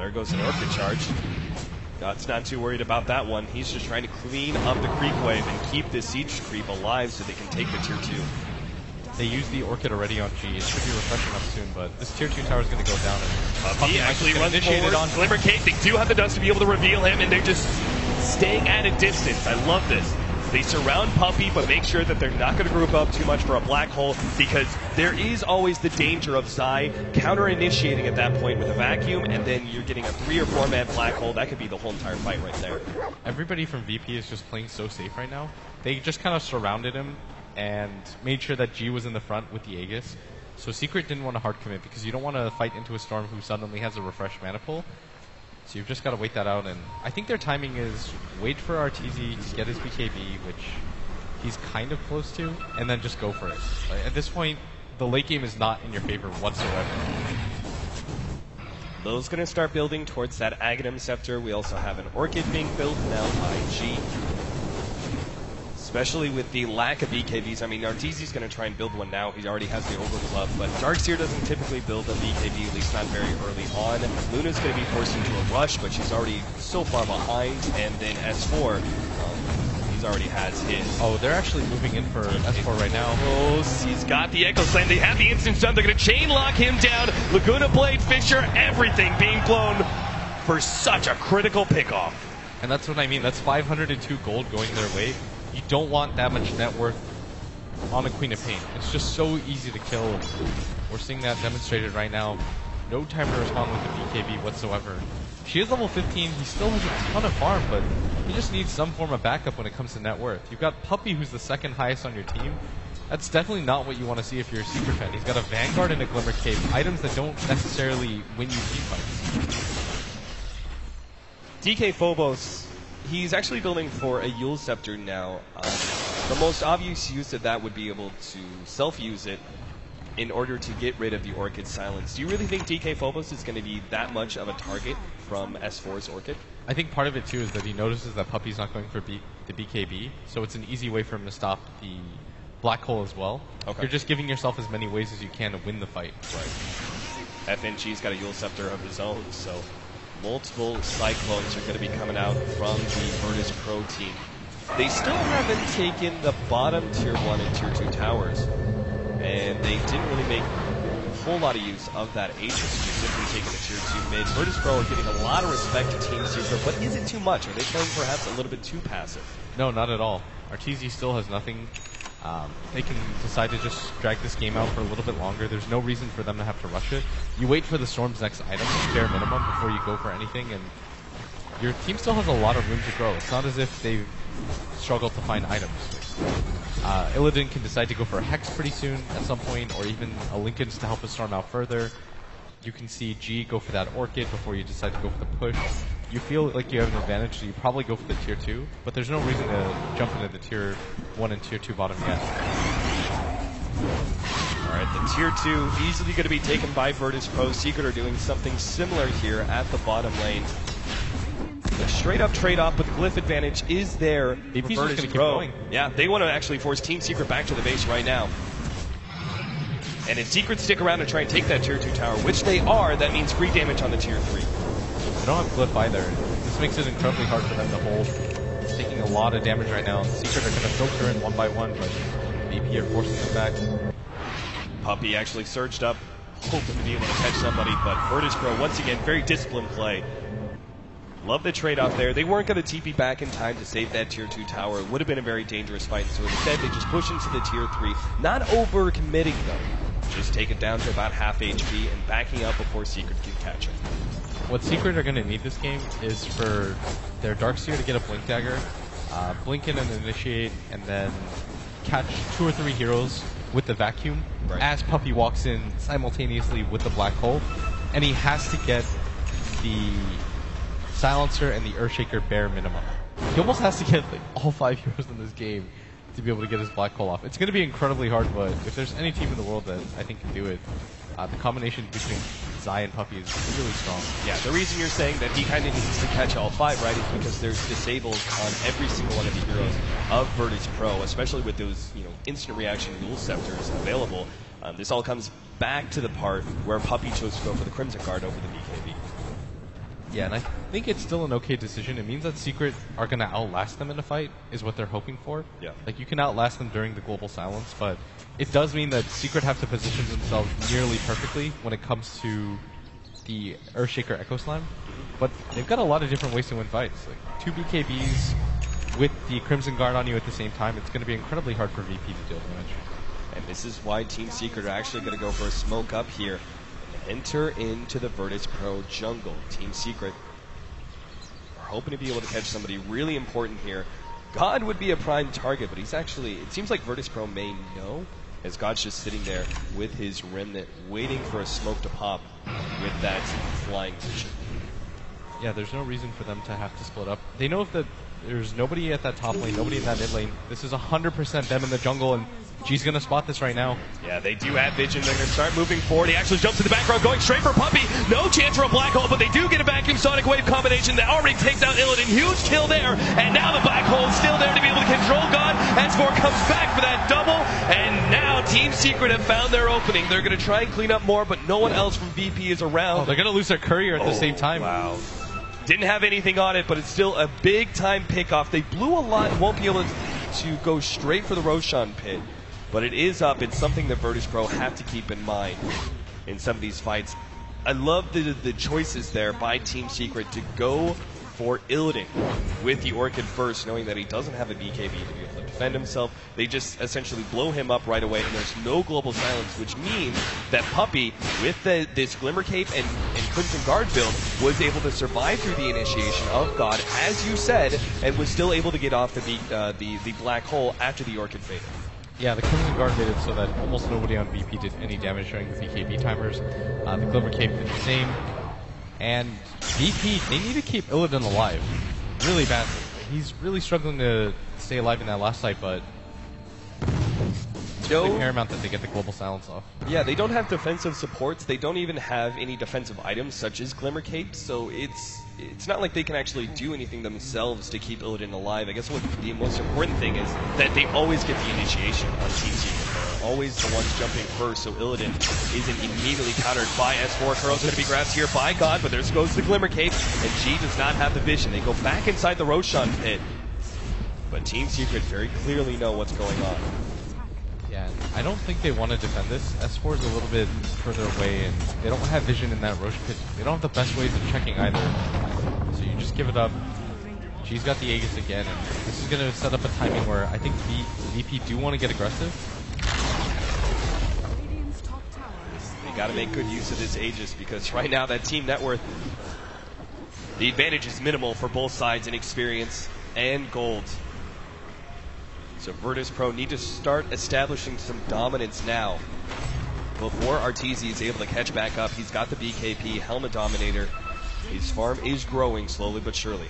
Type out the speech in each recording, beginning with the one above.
There goes an Orchid charge. God's not too worried about that one. He's just trying to clean up the creep wave and keep this siege creep alive so they can take the tier 2. They used the Orchid already on G. It should be refreshing up soon, but this tier 2 tower is going to go down. He actually runs forward on Glimmer Cave. They do have the dust to be able to reveal him, and they're just staying at a distance. I love this. They surround Puppey, but make sure that they're not going to group up too much for a black hole, because there is always the danger of Zai counter-initiating at that point with a vacuum, and then you're getting a 3 or 4 man black hole. That could be the whole entire fight right there. Everybody from VP is just playing so safe right now. They just kind of surrounded him and made sure that G was in the front with the Aegis. So Secret didn't want to hard commit, because you don't want to fight into a Storm who suddenly has a refreshed mana pool. So you've just got to wait that out, and I think their timing is wait for RTZ to get his BKB, which he's kind of close to, and then just go for it. At this point, the late game is not in your favor whatsoever. Lowe's going to start building towards that Aghanim Scepter. We also have an Orchid being built now by G. Especially with the lack of BKBs. I mean, Arteezy's going to try and build one now. He already has the Overclub, but Darkseer doesn't typically build a BKB, at least not very early on. Luna's going to be forced into a rush, but she's already so far behind. And then S4, he's already has his. Oh, they're actually moving in for S4 right now. Close. He's got the Echo Slam. They have the instance done. They're going to chain lock him down. Laguna Blade, Fisher, everything being blown for such a critical pickoff. And that's what I mean. That's 502 gold going their way. You don't want that much net worth on a Queen of Pain. It's just so easy to kill. We're seeing that demonstrated right now. No time to respond with the BKB whatsoever. She is level 15. He still has a ton of farm, but he just needs some form of backup when it comes to net worth. You've got Puppey, who's the second highest on your team. That's definitely not what you want to see if you're a Secret fan. He's got a Vanguard and a Glimmer Cave, items that don't necessarily win you team fights. DK Phobos, he's actually building for a Yule Scepter now. The most obvious use of that would be able to self-use it in order to get rid of the Orchid Silence. Do you really think DK Phobos is going to be that much of a target from S4's Orchid? I think part of it, too, is that he notices that Puppey's not going for the BKB, so it's an easy way for him to stop the black hole as well. Okay. You're just giving yourself as many ways as you can to win the fight. Right. FNG's got a Yule Scepter of his own, so multiple Cyclones are going to be coming out from the Virtus Pro team. They still haven't taken the bottom tier 1 and tier 2 towers, and they didn't really make a whole lot of use of that Aegis, specifically taking the tier 2 mid. Virtus Pro are getting a lot of respect to Team Secret, but is it too much? Are they playing perhaps a little bit too passive? No, not at all. Arteezy still has nothing. They can decide to just drag this game out for a little bit longer. There's no reason for them to have to rush it. You wait for the Storm's next item, bare minimum, before you go for anything, and your team still has a lot of room to grow. It's not as if they've struggled to find items. Illidan can decide to go for a Hex pretty soon at some point, or even a Linken's to help us Storm out further. You can see G go for that Orchid before you decide to go for the push. You feel like you have an advantage, so you probably go for the tier 2, but there's no reason to jump into the tier 1 and tier 2 bottom yet. Alright, the tier 2 easily going to be taken by Virtus Pro. Secret are doing something similar here at the bottom lane. The straight up trade off, but the glyph advantage is there for Virtus Pro. Yeah, they want to actually force Team Secret back to the base right now. And if Secret stick around and try and take that tier 2 tower, which they are, that means free damage on the tier 3. They don't have glyph either. This makes it incredibly hard for them to hold. It's taking a lot of damage right now. Secret are going to filter in one by one, but VP are forcing them back. Puppey actually surged up, hoping to be able to catch somebody, but Virtus Pro, once again, very disciplined play. Love the trade-off there. They weren't going to TP back in time to save that tier 2 tower. It would have been a very dangerous fight, so instead they just push into the tier 3. Not over-committing, though. Just take it down to about half HP and backing up before Secret can catch it. What Secret are going to need this game is for their Darkseer to get a Blink Dagger, blink in and initiate, and then catch 2 or 3 heroes with the vacuum as Puppey walks in simultaneously with the black hole. And he has to get the Silencer and the Earthshaker bare minimum. He almost has to get like all 5 heroes in this game to be able to get his black hole off. It's going to be incredibly hard, but if there's any team in the world that I think can do it, the combination between Zai and Puppey is really strong. Yeah, the reason you're saying that he kind of needs to catch all 5, right, is because there's disables on every single one of the heroes of Virtus Pro, especially with those, instant reaction Yule Scepters available. This all comes back to the part where Puppey chose to go for the Crimson Guard over the BKB. Yeah, and I think it's still an okay decision. It means that Secret are going to outlast them in a fight, is what they're hoping for. Yeah. Like, you can outlast them during the global silence, but it does mean that Secret have to position themselves nearly perfectly when it comes to the Earthshaker Echo Slam. But they've got a lot of different ways to win fights. Like, 2 BKBs with the Crimson Guard on you at the same time, it's going to be incredibly hard for VP to deal damage. And this is why Team Secret are actually going to go for a smoke up here. Enter into the Virtus Pro jungle. Team Secret are hoping to be able to catch somebody really important here. God would be a prime target, but he's actually, it seems like Virtus Pro may know, as God's just sitting there with his Remnant, waiting for a smoke to pop with that flying vision. Yeah, there's no reason for them to have to split up. They know that there's nobody at that top lane, nobody in that mid lane. This is 100% them in the jungle, and G's going to spot this right now. Yeah, they do have vision. They're going to start moving forward. He actually jumps to the background, going straight for Puppey. No chance for a black hole, but they do get a vacuum Sonic Wave combination that already takes out Illidan. Huge kill there, and now the black hole is still there to be able to control God. S4 comes back for that double, and now Team Secret have found their opening. They're going to try and clean up more, but no one else from VP is around. Oh, they're going to lose their courier at the same time. Wow. Didn't have anything on it, but it's still a big-time pick-off. They blew a lot, won't be able to go straight for the Roshan pit, but it is up. It's something that Virtus Pro have to keep in mind in some of these fights. I love the choices there by Team Secret to go for Illidan with the Orchid first, knowing that he doesn't have a BKB to be able to defend himself. They just essentially blow him up right away, and there's no global silence, which means that Puppey, with this Glimmer Cape and Crimson Guard build, was able to survive through the initiation of God, as you said, and was still able to get off the black hole after the Orchid faded. Yeah, the Crimson Guard made it so that almost nobody on VP did any damage during the BKB timers. The Glimmer Cape did the same. And VP, they need to keep Illidan alive really badly. He's really struggling to stay alive in that last fight, but it's really paramount that they get the global silence off. Yeah, they don't have defensive supports. They don't even have any defensive items such as Glimmer Cape, so it's not like they can actually do anything themselves to keep Illidan alive. I guess what the most important thing is that they always get the initiation on Team Secret. They're always the ones jumping first, so Illidan isn't immediately countered by S4. Kuro's going to be grabbed here by God, but there goes the Glimmer Cape, and G does not have the vision. They go back inside the Roshan pit, but Team Secret very clearly know what's going on. Yeah, I don't think they want to defend this. S4 is a little bit further away, and they don't have vision in that Roche pit. They don't have the best ways of checking either. So you just give it up. G's got the Aegis again, and this is going to set up a timing where I think VP do want to get aggressive. They got to make good use of this Aegis, because right now that team net worth, the advantage is minimal for both sides in experience and gold. So Virtus Pro need to start establishing some dominance now before Arteezy is able to catch back up. He's got the BKP, Helmet Dominator. His farm is growing slowly but surely.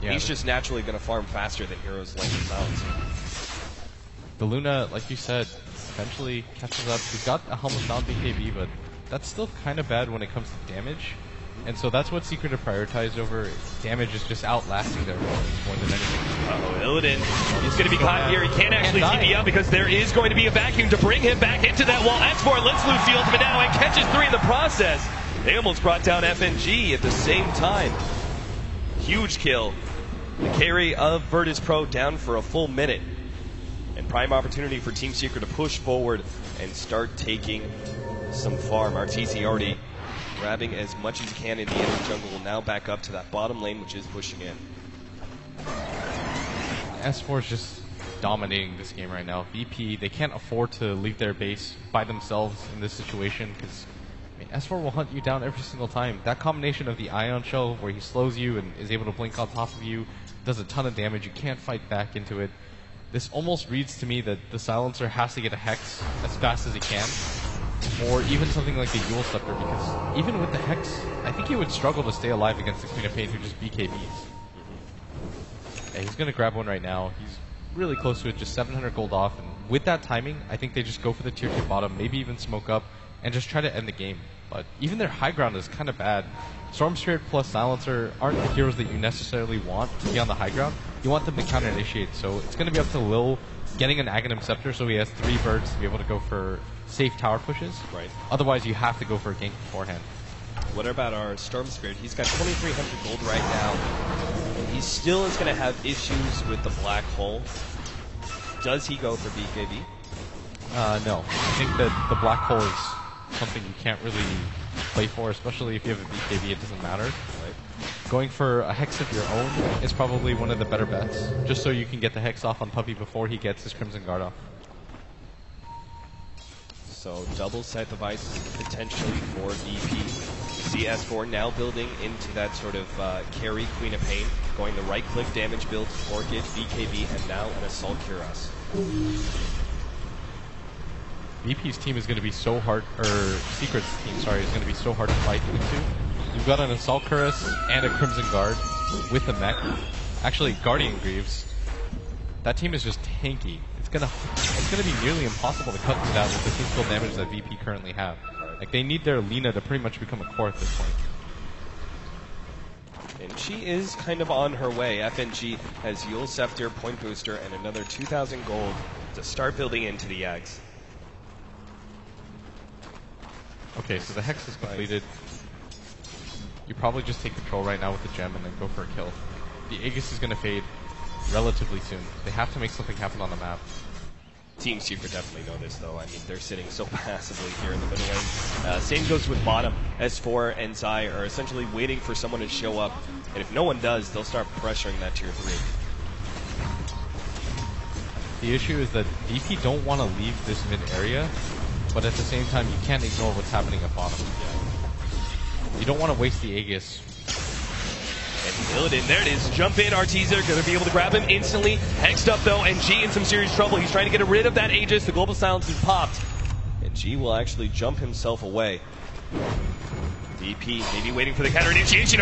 Yeah, he's just naturally going to farm faster than heroes like themselves. The Luna, like you said, eventually catches up. He's got a Helmet Down BKB, but that's still kind of bad when it comes to damage. And so that's what Secret have prioritized over. Damage is just outlasting their opponents more than anything. Illidan is going to be caught here. He can't actually TP up because there is going to be a vacuum to bring him back into that wall. S4 lets loose the ultimate now and catches 3 in the process. They almost brought down FNG at the same time. Huge kill. The carry of Virtus Pro down for a full minute. And prime opportunity for Team Secret to push forward and start taking some farm. Arteezy already grabbing as much as he can in the enemy jungle, now back up to that bottom lane, which is pushing in. S4 is just dominating this game right now. VP, they can't afford to leave their base by themselves in this situation, because S4 will hunt you down every single time. That combination of the Ion Shell, where he slows you and is able to blink on top of you, does a ton of damage. You can't fight back into it. This almost reads to me that the Silencer has to get a Hex as fast as he can, or even something like the Yule Scepter, because even with the Hex, I think he would struggle to stay alive against the Queen of Pain, who just BKBs. Yeah, he's going to grab one right now. He's really close to it, just 700 gold off, and with that timing, I think they just go for the tier 2 bottom, maybe even smoke up, and just try to end the game. But even their high ground is kind of bad. Storm Spirit plus Silencer aren't the heroes that you necessarily want to be on the high ground. You want them to counter-initiate, so it's going to be up to Lil getting an Aghanim Scepter, so he has 3 birds to be able to go for safe tower pushes. Right. Otherwise, you have to go for a gank beforehand. What about our Storm Spirit? He's got 2,300 gold right now. And he still is going to have issues with the Black Hole. Does he go for BKB? No. I think that the Black Hole is something you can't really play for, especially if you have a BKB, it doesn't matter. Right. Going for a Hex of your own is probably one of the better bets, just so you can get the Hex off on Puppy before he gets his Crimson Guard off. So double Scythe of Ice potentially for VP. You see S4 now building into that sort of carry Queen of Pain, going the right-click damage build, Orchid, BKB, and now an Assault Cuirass. VP's team is going to be so hard, or Secret's team, sorry, is going to be so hard to fight into. You've got an Assault Cuirass and a Crimson Guard with a mech. Actually, Guardian Greaves. That team is just tanky. It's gonna be nearly impossible to cut them down with the physical damage that VP currently have. Like, they need their Lina to pretty much become a core at this point. And she is kind of on her way. FNG has Yule Scepter, Point Booster, and another 2,000 gold to start building into the Yags. Okay, so the Hex is completed. You probably just take control right now with the gem and then go for a kill. The Aegis is going to fade relatively soon. They have to make something happen on the map. Team Secret definitely know this, though. I mean, they're sitting so passively here in the middle lane. Same goes with bottom. S4 and Zai are essentially waiting for someone to show up. And if no one does, they'll start pressuring that tier 3. The issue is that DP don't want to leave this mid area, but at the same time, you can't ignore what's happening at bottom. You don't want to waste the Aegis. And Illidan, there it is. Jump in, Arteezer, going to be able to grab him instantly. Hexed up, though, and G in some serious trouble. He's trying to get rid of that Aegis. The Global Silence is popped. And G will actually jump himself away. DP maybe waiting for the counter initiation.